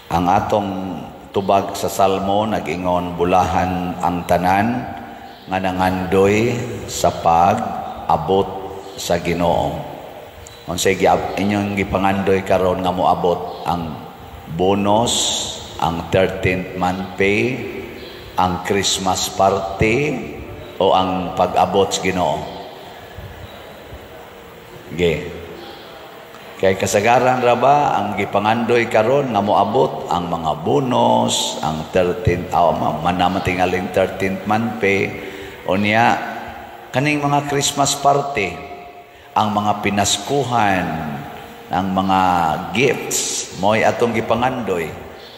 Ang atong tubag sa Salmo nag-ingon, bulahan ang tanan nga nangandoy sa pag-abot sa Ginoo. Unsay inyong gipangandoy karon nga moabot ang bonus, ang 13th month pay, ang Christmas party o ang pag-abot sa Ginoo? Kay kasagaran ra ba ang gipangandoy karon nga moabot ang mga bonus, ang 13th manamatingaling 13th month pay, unya kaning mga Christmas party, ang mga pinaskuhan, ang mga gifts, mo'y atong gipangandoy.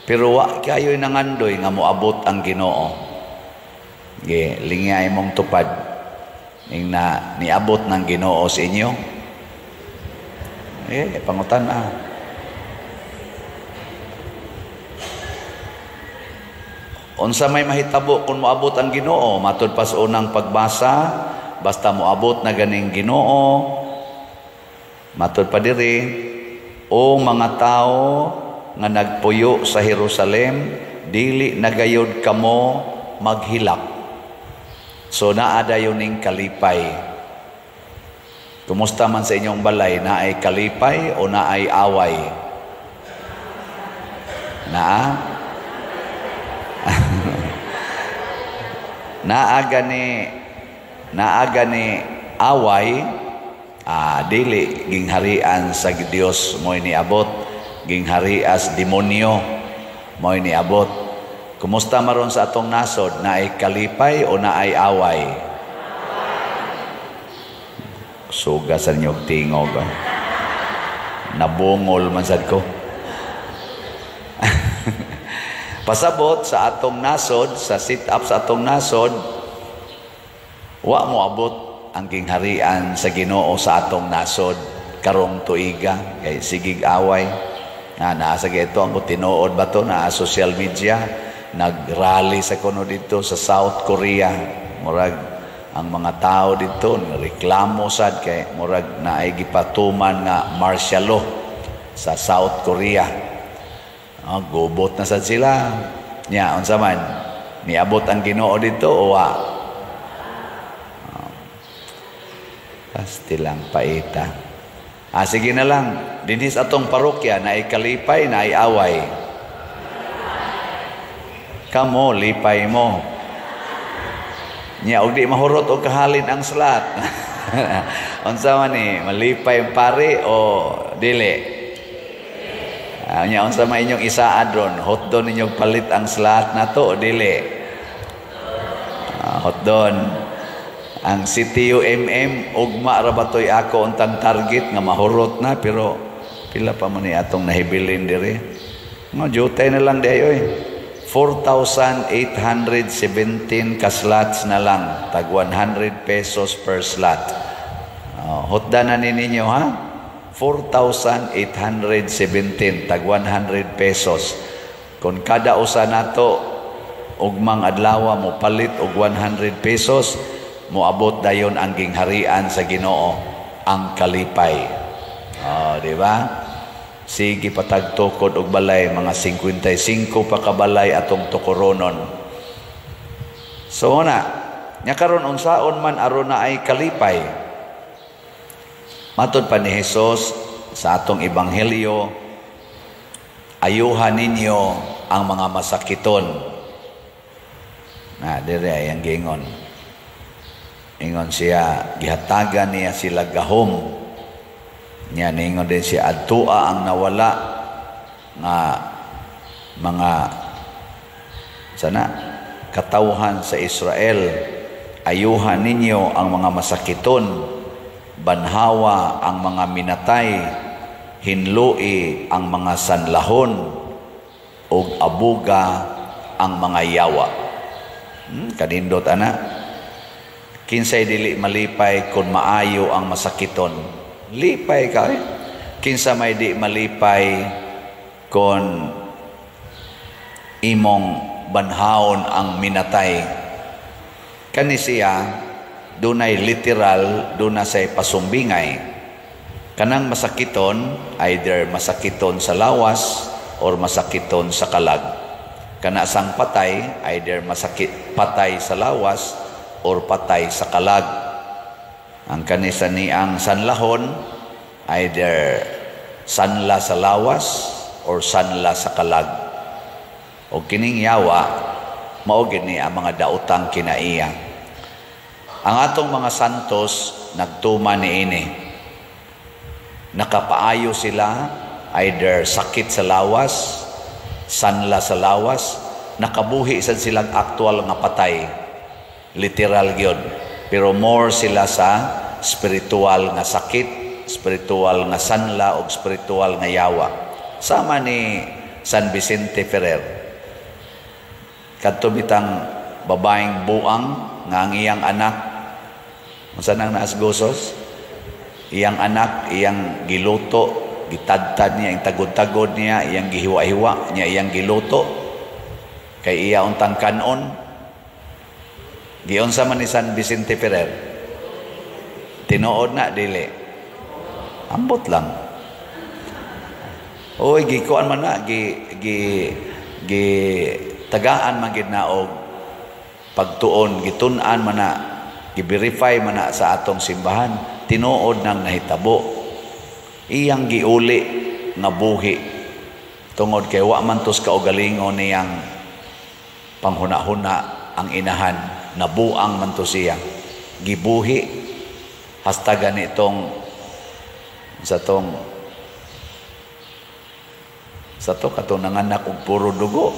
Pero wa kayo'y nangandoy nga moabot ang Ginoo. Lingay mong tupad ning na niabot ng Ginoo sa inyo. Pangutan na. Unsa may mahitabo kung moabot ang Ginoo? Matud pa sa unang pagbasa, basta moabot na ganing Ginoo, matud pa diri, o mga tao nga nagpuyo sa Jerusalem, dili nagayod kamo maghilak. So naada yun ning kalipay. Kumusta man sa inyong balay, naay kalipay o naay away? Naaga ni away, dili gingharian sa Dios mo'y niabot, gingharias demonyo mo'y niabot. Kumusta maron sa atong nasod, naay kalipay o naay away? Suga sa inyong tingog. Nabungol man sad ko. Pasabot sa atong nasod, sa sit-up sa atong nasod, wa mo abot ang gingharian sa Ginoo sa atong nasod karong tuiga. Kay sigig away. Naa sa ito ang tinuod ba to na social media, nag-rally sa kuno dito sa South Korea. Murag ang mga tao dito reklamo sad kay murag naay gipatuman nga martial law sa South Korea. Gubot na sad sila. Nya unsa man niabot ang Ginoo dito o wa? Pastilang paita. Sige na lang. Dinis atong parokya naay kalipay, naay away. Kamo lipay mo. Nya og di mahurot og kahalin ang salat. Unsa man ni malipay ang pare o dili? Nya unsa man inyong isaad ron? Hotdon ninyong palit ang salat nato o dili? Hotdon. Ang CTUMM ugma ra batoy ako untang target nga mahurot na, pero pila pa man ni atong nahibilin diri. Mo jutay na lang di ayoy. 4,817 ka slots na lang, tag 100 pesos per slot. Hotdanan ninyo ha? 4,817 tag 100 pesos. Kung kada usa nato ugmang adlaw mo palit og 100 pesos, moabot dayon ang gingharian sa Ginoo, ang kalipay. Di ba? Sige patagtukod og balay, mga 55 pa kabalay atong tukoronon. So na, nya karon unsaon man aron na ay kalipay. Matud pa ni Hesus sa atong ebanghelyo, ayuhan ninyo ang mga masakiton. Dire ay ang gingon. Ingon siya, gihatagan niya sila gahom. Nya ningon din siya, adtua ang nawala nga mga katawhan sa Israel. Ayuhan ninyo ang mga masakiton, banhawa ang mga minatay, hinloi ang mga sanlahon, ug abuga ang mga yawa. Kanindot ana. Kinsay dili malipay kung maayo ang masakiton. Lipay ka Kinsa may di malipay kung imong banhaon ang minatay. Kani siya dunay literal, duna say pasumbingay. Kanang masakiton, either masakiton sa lawas or masakiton sa kalag. Kana sang patay, either masakit patay sa lawas or patay sa kalag. Ang kanisa ni ang sanlahon, either sanla sa lawas or sanla sa kalag. O kining yawa, mao gid ni ang mga daotang kinaiya. Ang atong mga santos nagtuma niini. Nakapaayo sila, either sakit sa lawas, sanla sa lawas, nakabuhi sad silang aktual nga patay. Literal gyud. Pero more sila sa spiritual nga sakit, spiritual nga sanla o spiritual nga yawa. Sama ni San Vicente Ferrer. Kadto bitang babaeng buang nga ang iyang anak, unsa nang naasgosos? Iyang anak, iyang giluto, gitadtad niya, iyang tagod-tagod niya, iyang gihiwa-hiwa niya, iyang giluto. Kay iya untang kanon. Giunsa man ni San Vicente Ferrer? Tinuod na, dili. Ambot lang. Oy, gikuan man na, tagaan man gid na og pagtuon, gitun-an man na, gi-verify man na sa atong simbahan, tinuod nang nahitabo. Iyang giuli nga buhi tungod kay wa man tos kaugalingon niyang panghuna-huna ang inahan, nabuang man to siya. Gibuhi hasta ganitong sa to katong nanganak og puro dugo.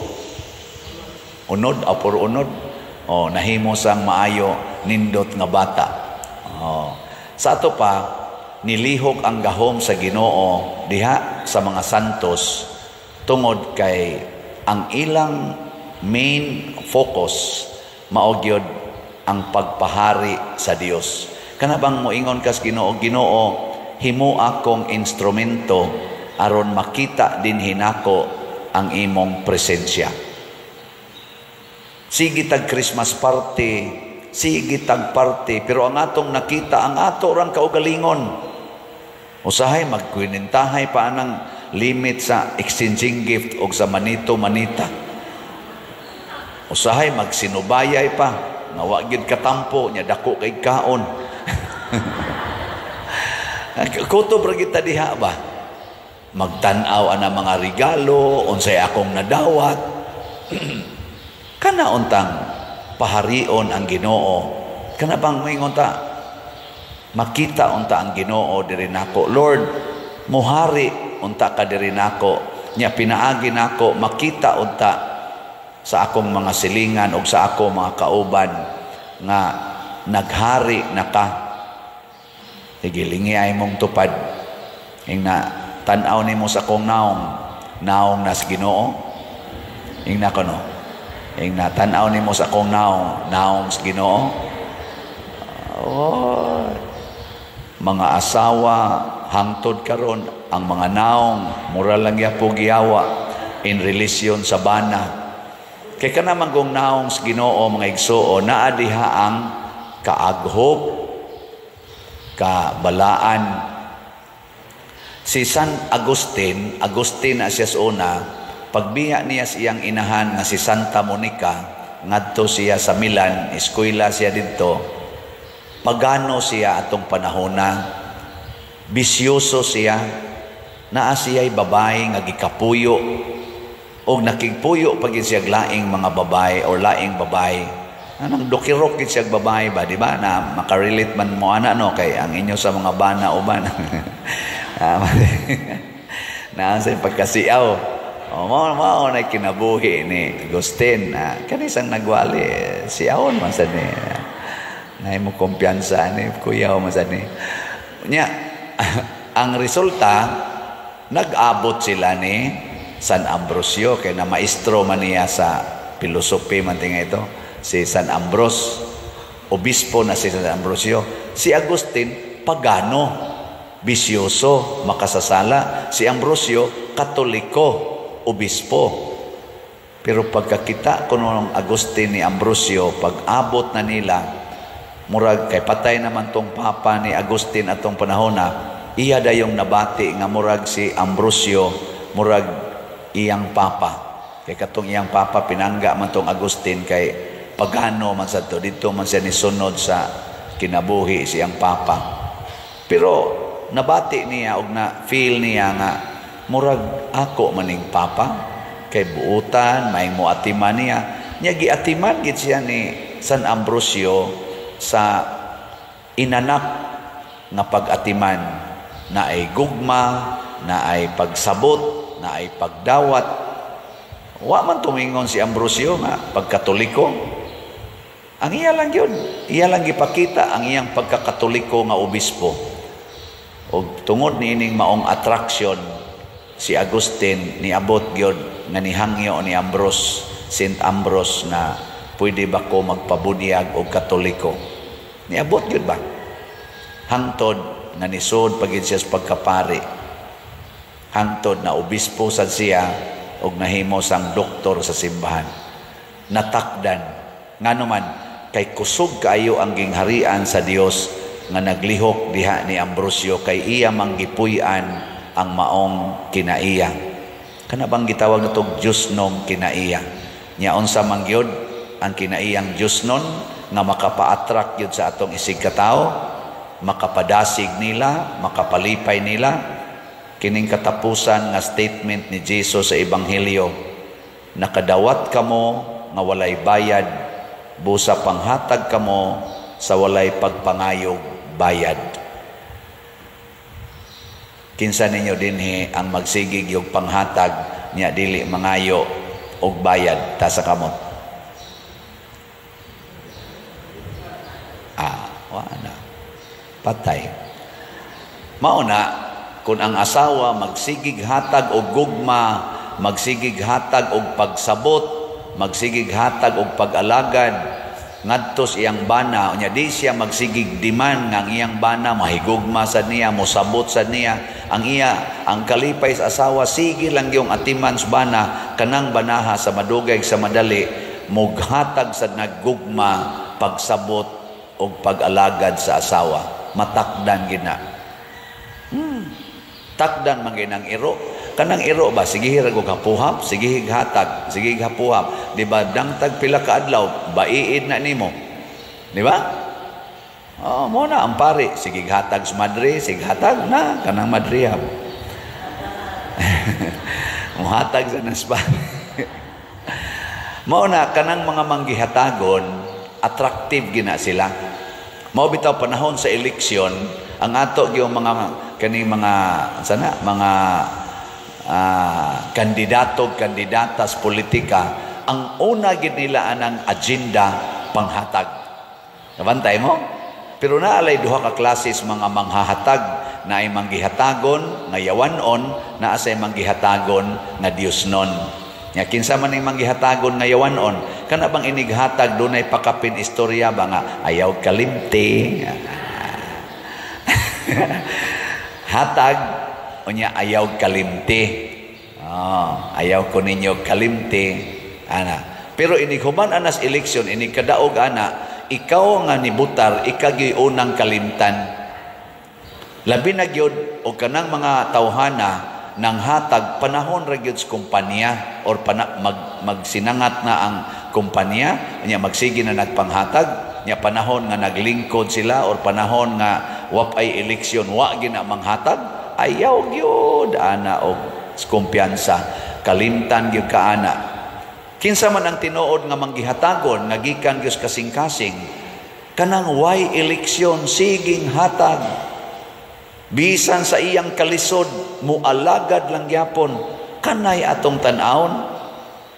Unod o puro unod. O nahimo sang maayo nindot nga bata. Sa ato pa, nilihok ang gahom sa Ginoo diha sa mga santos tungod kay ang ilang main focus mao gyud ang pagpahari sa Dios. Kana bang moingon kas Ginoo, Ginoo, himo akong instrumento aron makita din hinako ang imong presensya. Sige tag Christmas party, sige tag party, pero ang atong nakita, ang ato rang kaugalingon. Usahay magkwinintahay pa anang limit sa exchanging gift o sa manito-manita. Usahay magsinubayay pa, nga wa gyud katampo nya dako kay kaon. Kutob ra kita diha ba? Magtan-aw ana mga regalo, unsay akong nadawat. Kana untang paharion ang Ginoo. Kana bang moingon ta? Makita unta ang Ginoo diri nako. Lord, muhari unta ka diri nako. Nya pinaagi nako makita unta sa akong mga silingan o sa akong mga kauban nga naghari na ka. Tigilingi ay mong tupad. Ingna tan-aw nimo sa akong naong nas Ginoo. Ingna kono. Ingna tan-aw nimo sa akong naong sa Ginoo. Oh, mga asawa hangtod karon ang mga naong mura lang yapo giyawa in relasyon sa bana. Kay kana man gong naong sa Ginoo mga igsuo, naa diha ang kaaghop, kabalaan. Si San Agustin na siya sa una, pagbiya niya siyang inahan nga si Santa Monica, ngadto siya sa Milan, eskwela siya dito. Pagano siya atong panahona, bisyoso siya, naa siya'y babae nga gikapuyo, o nakigpuyo pag siya laing mga babae o laing babae. Anong dokirok siya babae ba, di ba? Na makarelate man mo ana no kay ang inyo sa mga bana o bana. Na sa pagkasiaw. Mao na kinabuhi ni Agustin. Kanisang nagwali siyaon man sa ni. Nay mo kumpiyansa ni kuya man sa ni. Nya ang resulta nag-abot sila ni San Ambrosio kay na maestro man niya sa filosofi man tinga ito si San Ambros, obispo na si San Ambrosio. Si Agustin pagano, bisyoso, makasasala. Si Ambrosio katoliko, obispo. Pero pagkakita ko nung Agustin ni Ambrosio, pag-abot na nila, murag kay patay naman tong papa ni Agustin atong panahon na, iya dayong nabati nga murag si Ambrosio, murag iyang papa. Kay katong iyang papa pinangga man tong Agustin kay pagano man sa to, dito man siya nisunod sa kinabuhi siyang papa. Pero nabati niya og na feel niya nga murag ako maning papa kay buutan may moatiman niya. Nya giatiman gid siya ni San Ambrosio sa inanak nga pag-atiman na ay gugma, na ay pagsabot, na ay pagdawat. Wa man tumingon si Ambrosio nga pagkatoliko. Ang iya lang yun. Iya lang gipakita ang iyang pagkakatoliko nga obispo. O tungod ni ining maong attraction, si Agustin niabot gyud nga nihangyo ni Ambrose, Saint Ambrose na pwede ba ko magpabunyag og katoliko. Niabot gyud ba? Hangtod nga nisod pagid siya sa pagkapari. Hangtod na obispo sad siya og nahimo sang doktor sa simbahan. Natakdan ngano man kay kusog kaayo ang gingharian sa Dios nga naglihok diha ni Ambrosio kay iya manggipuy-an ang maong kinaiya. Kana bang gitawag natong Diosnon kinaiya? Nya unsa man gyud ang kinaiyang Diosnon nga makapa-attract yun sa atong isig katao, makapadasig nila, makapalipay nila. Kining katapusan nga statement ni Jesus sa Ebanghelyo, nakadawat kamo nga walay bayad, busa panghatag kamo sa walay pagpangayog bayad. Kinsa ninyo dinhi ang magsigig yung panghatag niya dili mangayo og bayad ta sa kamot? Wala. Patay. Mauna, kung ang asawa magsigig hatag og gugma, magsigig hatag og pagsabot, magsigig hatag og pag-alagad, ngadto iyang bana, unya di siya magsigig diman nga ang iyang bana mahigugma sad niya, mosabot sad niya, ang kalipay sa asawa sige lang yung atiman sa bana, kanang banaha sa madugay sa madali, mughatag sad naggugma, pagsabot og pag-alagad sa asawa. Matakdan gina. Takdan man ginang iro. Kanang iro ba sige hirag og hapuhap, sige highatag, sige hapuhap. Di ba dangtag pila ka adlaw, baiid na nimo. Di ba? Mo na ang pare, sige hatag sa madre, sige hatag na kanang madrihap. Muhatag sa naspa. Mao na kanang mga manggihatagon, attractive gina sila. Mao bitaw panahon sa eleksyon, ang ato gyud mga kani mga sana mga kandidatas politika, ang una gid nila anang agenda panghatag. Nabantay mo? Pero naalay duha ka klases mga manghahatag, na ay manggihatagon nga yawanon, na asay manggihatagon nga Diosnon. Nya kinsa man ning manggihatagon nga yawanon, kana bang inighatag dunay pakapin istorya ba nga ayaw kalimti. Hatag unya ayaw kalimti. Ayaw ko ninyo kalimti. Ana. Pero inighuman anas eleksyon, inikadaog ana, ikaw nga nibutar, ikagi unang kalimtan. Labi na gyud og kanang mga tawhana nang hatag panahon ra gyud sa kumpanya or magsinangat na ang kumpanya, nya magsige na nagpanghatag, nya panahon nga naglingkod sila or panahon nga wapay eleksyon wa gina manghatag, ayaw gyud ana og kumpiyansa, kalimtan gyud ka ana. Kinsa man ang tinuod nga manggihatagon nga gikan gyud kasing-kasing, kanang way eleksyon siging hatag. Bisan sa iyang kalisod, mualagad lang gyapon, kanay atong tan-awon.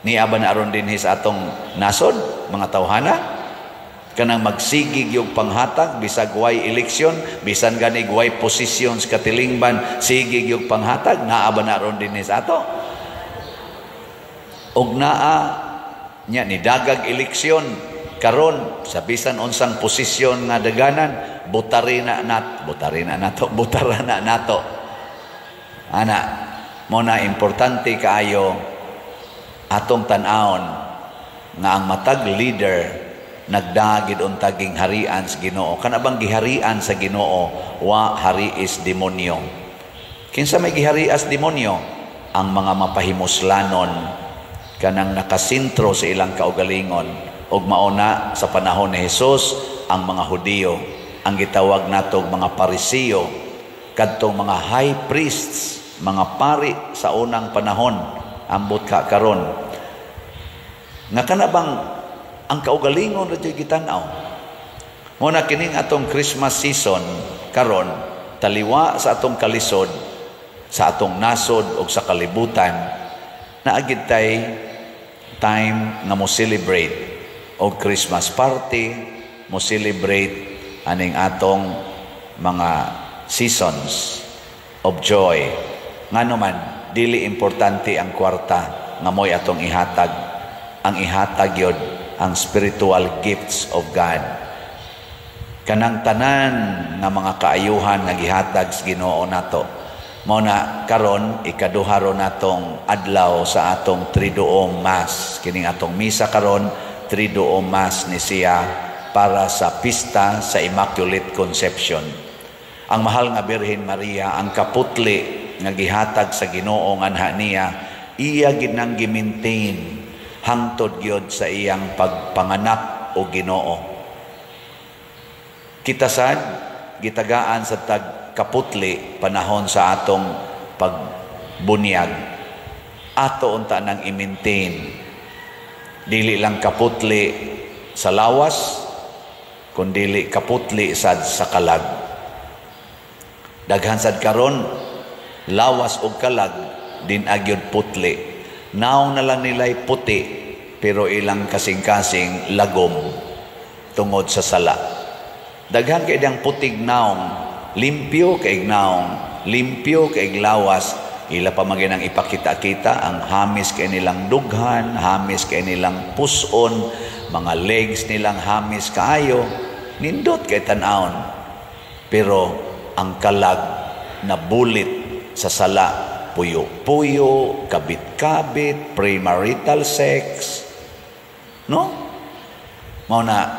Niaba na aron din sa atong nasod, mga tawhana. Kanang magsigig yung panghatag, bisag way eleksyon, bisan ganig way posisyon sa katilingban, sigig yung panghatag, naaba na aron din sa ato. Og naa, nya ni dagag eleksyon, karon sa bisan unsang posisyon nga daganan, butara na nato. Ana, mo na importante kaayo atong tan-awon nga ang matag leader nagdagid untaging harian sa Ginoo. Kana bang giharian sa Ginoo wa hari is demonyo. Kinsa may gihari as demonyo? ang mga mapahimuslanon kanang nakasintro sa ilang kaugalingon ug mauna sa panahon ni Hesus ang mga Hudiyo ang gitawag natong mga Parisiyo kadtong mga high priests, mga pari sa unang panahon ambot ka karon nga kanabang ang kaugalingon ra jud gitan-aw. Muna kining atong Christmas season karon taliwa sa atong kalisod, sa atong nasod ug sa kalibutan, naagid tay time nga mo celebrate og Christmas party, mo celebrate aning atong mga seasons of joy. Ngano man dili importante ang kwarta nga moy atong ihatag. Ang ihatag yod ang spiritual gifts of God. Kanang tanan nga mga kaayuhan nga gihatag sa Ginoo nato. Mao na karon ikaduha ron natong adlaw sa atong Triduum Mass. Kining atong misa karon Triduum Mass ni siya para sa pista sa Immaculate Conception. Ang mahal nga Birhen Maria ang kaputli nga gihatag sa Ginoo nga anha niya, iya gid nang gi-maintain hangtod gyud sa iyang pagpanganak o Ginoo. Kita sad gitagaan sa kaputli panahon sa atong pagbunyag. Ato unta nang i-maintain. Dili lang kaputli sa lawas, kundili kaputli sad sa kalag. Daghan sad karon lawas og kalag din agyod putli. Naong na lang nila'y puti pero ilang kasing-kasing lagom tungod sa sala. Daghan kay diyang putig naong, limpyo kay naong, limpyo kay lawas, ila pa maginang ipakita-kita ang hamis kay nilang dughan, hamis kay nilang puson, mga legs nilang hamis kaayo, nindot kay tan-aon. Pero ang kalag na bulit sa sala, puyo-puyo, kabit-kabit, premarital sex, no? Mao na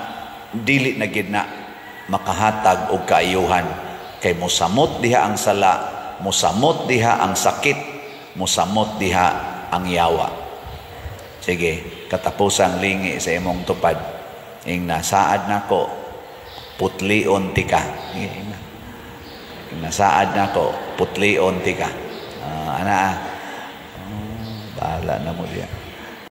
dili na gid na makahatag og kaayuhan kay mosamot diha ang sala, mosamot diha ang sakit, mosamot diha ang yawa. Sige, katapusang lingi sa imong tupad. Ing nasaad nako, putlion tika. Nasaad nako, putlion tika. Bahala na mo diya.